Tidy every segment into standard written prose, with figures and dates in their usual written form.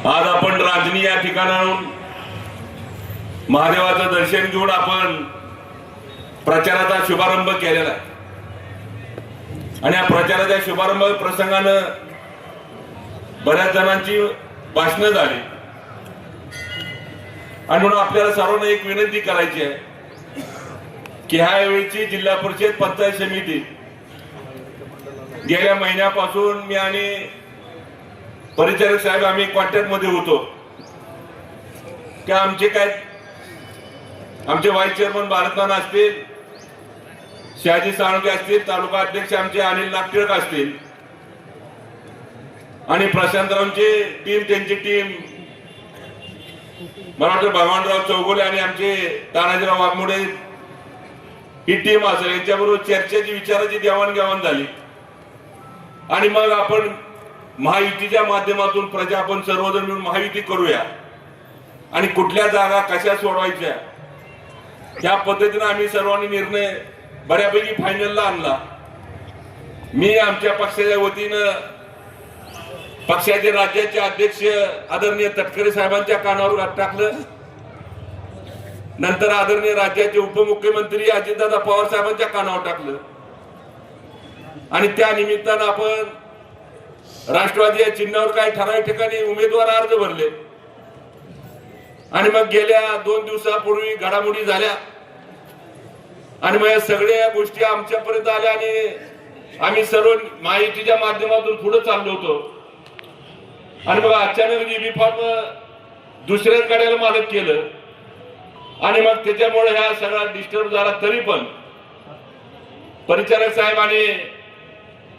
आज आपण रांजणी या ठिकाणाहून महादेवाचं दर्शन घेऊन आपण प्रचाराचा शुभारंभ केलेला आहे आणि या प्रचाराच्या शुभारंभ प्रसंगानं बऱ्याच जणांची भाषणं झाली आणि म्हणून आपल्याला सर्वांना एक विनंती करायची आहे की ह्या वेळची जिल्हा परिषद पंचायत समिती गेल्या महिन्यापासून मी आणि परिचारक साहेब आम्ही कॉन्टॅक्ट मध्ये होतो की आमचे व्हाईस चेअरमन भारतनाना असतील, शहाजी साळुंखे असतील, तालुका अध्यक्ष आमचे अनिल नागटिळक असतील आणि प्रशांतरावची टीम, त्यांची टीम, मला वाटतं भगवानराव चौगुले आणि आमचे तानाजीराव वाघमोडे ही टीम असेल, यांच्याबरोबर चर्चेची विचाराची देवाणघेवाण झाली आणि मग आपण महायुतीच्या माध्यमातून प्रजा आपण सर्वजण मिळून महायुती करूया आणि कुठल्या जागा कशा सोडवायच्या या पद्धतीने आम्ही सर्वांनी निर्णय बऱ्यापैकी फायनलला आणला। मी आमच्या पक्षाच्या वतीनं पक्षाचे राज्याचे अध्यक्ष आदरणीय तटकरे साहेबांच्या कानावर हात टाकलं, नंतर आदरणीय राज्याचे उपमुख्यमंत्री अजितदादा पवार साहेबांच्या कानावर टाकलं आणि त्या निमित्तानं आपण राष्ट्रवादी या चिन्हावर काही ठराविक ठिकाणी उमेदवार अर्ज भरले आणि मग गेल्या 2 दिवसापूर्वी घडामोडी झाल्या आणि मग सगळ्या गोष्टी आमच्यापर्यंत आल्या आणि आम्ही सर्व माहितीच्या माध्यमातून पुढे चाललो होतो आणि मग अचानक बी फॉर्म दुसऱ्याच गाड्याला मालक केलं आणि मग त्याच्यामुळे ह्या सगळा डिस्टर्ब झाला। तरी पण परिचारक साहेब आणि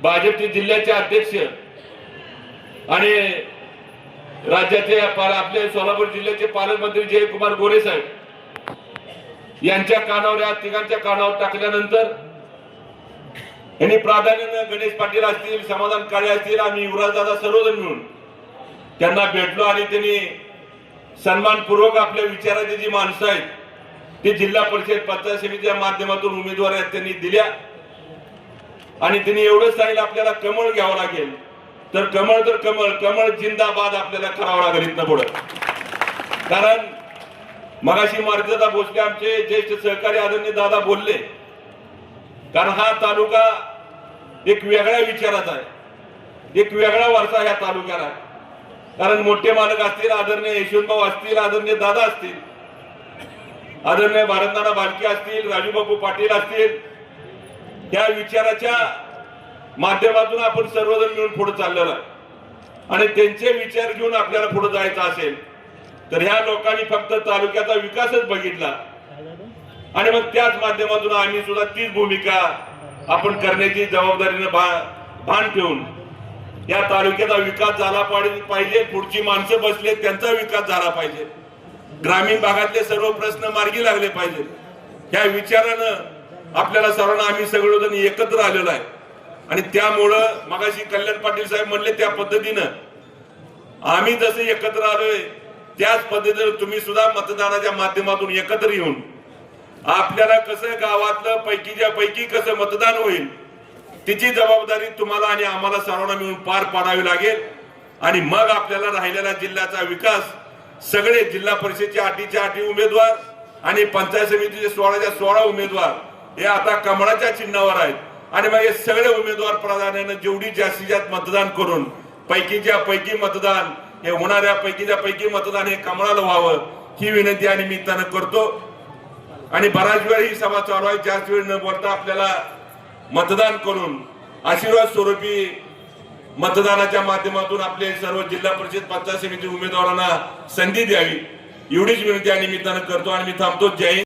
भाजपचे जिल्ह्याचे अध्यक्ष आणि राज्याचे आपले सोलापूर जिल्ह्याचे पालकमंत्री जयकुमार गोरे साहेब यांच्या कानावर, या तिघांच्या कानावर टाकल्यानंतर यांनी प्राधान्याने गणेश पाटील असतील, समाधान काळे असतील, आम्ही युवराजदादा सर्वजण मिळून त्यांना भेटलो आणि त्यांनी सन्मानपूर्वक आपल्या विचाराची जी माणसं आहेत ते जिल्हा परिषद पंचायत समितीच्या माध्यमातून उमेदवार आहेत त्यांनी दिल्या आणि त्यांनी एवढंच सांगितलं आपल्याला कमळ घ्यावं लागेल, तर कमळ जिंदाबाद आपल्याला करावं लागेल इथनं पुढे। कारण मगाशी मार्गदत्ता भोसले आमचे ज्येष्ठ सहकारी आदरणीय दादा बोलले, कारण हा तालुका एक वेगळ्या विचाराचा आहे, एक वेगळा वारसा ह्या तालुक्याला आहे। कारण मोठे मालक असतील, आदरणीय यशवंतभाऊ असतील, आदरणीय दादा असतील, आदरणीय भारतनाना बालके असतील, राजूबापू पाटील असतील, त्या विचाराच्या माध्यमातून आपण सर्वजण मिळून पुढे चाललेलो आहे आणि त्यांचे विचार घेऊन आपल्याला पुढे जायचं असेल तर ह्या लोकांनी फक्त तालुक्याचा विकासच बघितला आणि मग त्याच माध्यमातून आम्ही सुद्धा तीच भूमिका आपण करण्याची जबाबदारीने भान ठेवून या तालुक्याचा विकास झाला पाहिजे, पुढची माणसं बसले त्यांचा विकास झाला पाहिजे, ग्रामीण भागातले सर्व प्रश्न मार्गी लागले पाहिजे, ह्या विचारानं आपल्याला सर्वांना आम्ही सगळेजण एकत्र आलेलो आहे आणि त्यामुळं मगाशी कल्याण पाटील साहेब म्हणले त्या पद्धतीनं आम्ही जसे एकत्र आलोय त्याच पद्धतीने तुम्ही सुद्धा मतदानाच्या माध्यमातून एकत्र येऊन आपल्याला कसं गावातलं पैकीच्या पैकी कसं मतदान होईल तिची जबाबदारी तुम्हाला आणि आम्हाला सर्वांना मिळून पार पाडावी लागेल आणि मग आपल्याला राहिलेला जिल्ह्याचा विकास सगळे जिल्हा परिषदेचे 8च्या 8 उमेदवार आणि पंचायत समितीचे 16च्या 16 उमेदवार हे आता कमळाच्या चिन्हावर आहेत आणि मग हे सगळे उमेदवार प्राधान्याने जेवढी जास्तीत जास्त मतदान करून पैकीच्या पैकी मतदान हे होणाऱ्या पैकीच्या पैकी मतदान हे कमळाला व्हावं ही विनंती या निमित्तानं करतो आणि बराच वेळ ही सभा चालू आहे, जास्त वेळ न बोलता आपल्याला मतदान करून आशीर्वाद स्वरूपी मतदानाच्या माध्यमातून आपले सर्व जिल्हा परिषद पंचायत समिती उमेदवारांना संधी द्यावी एवढीच विनंती या निमित्तानं करतो आणि मी थांबतो। जय हिंद।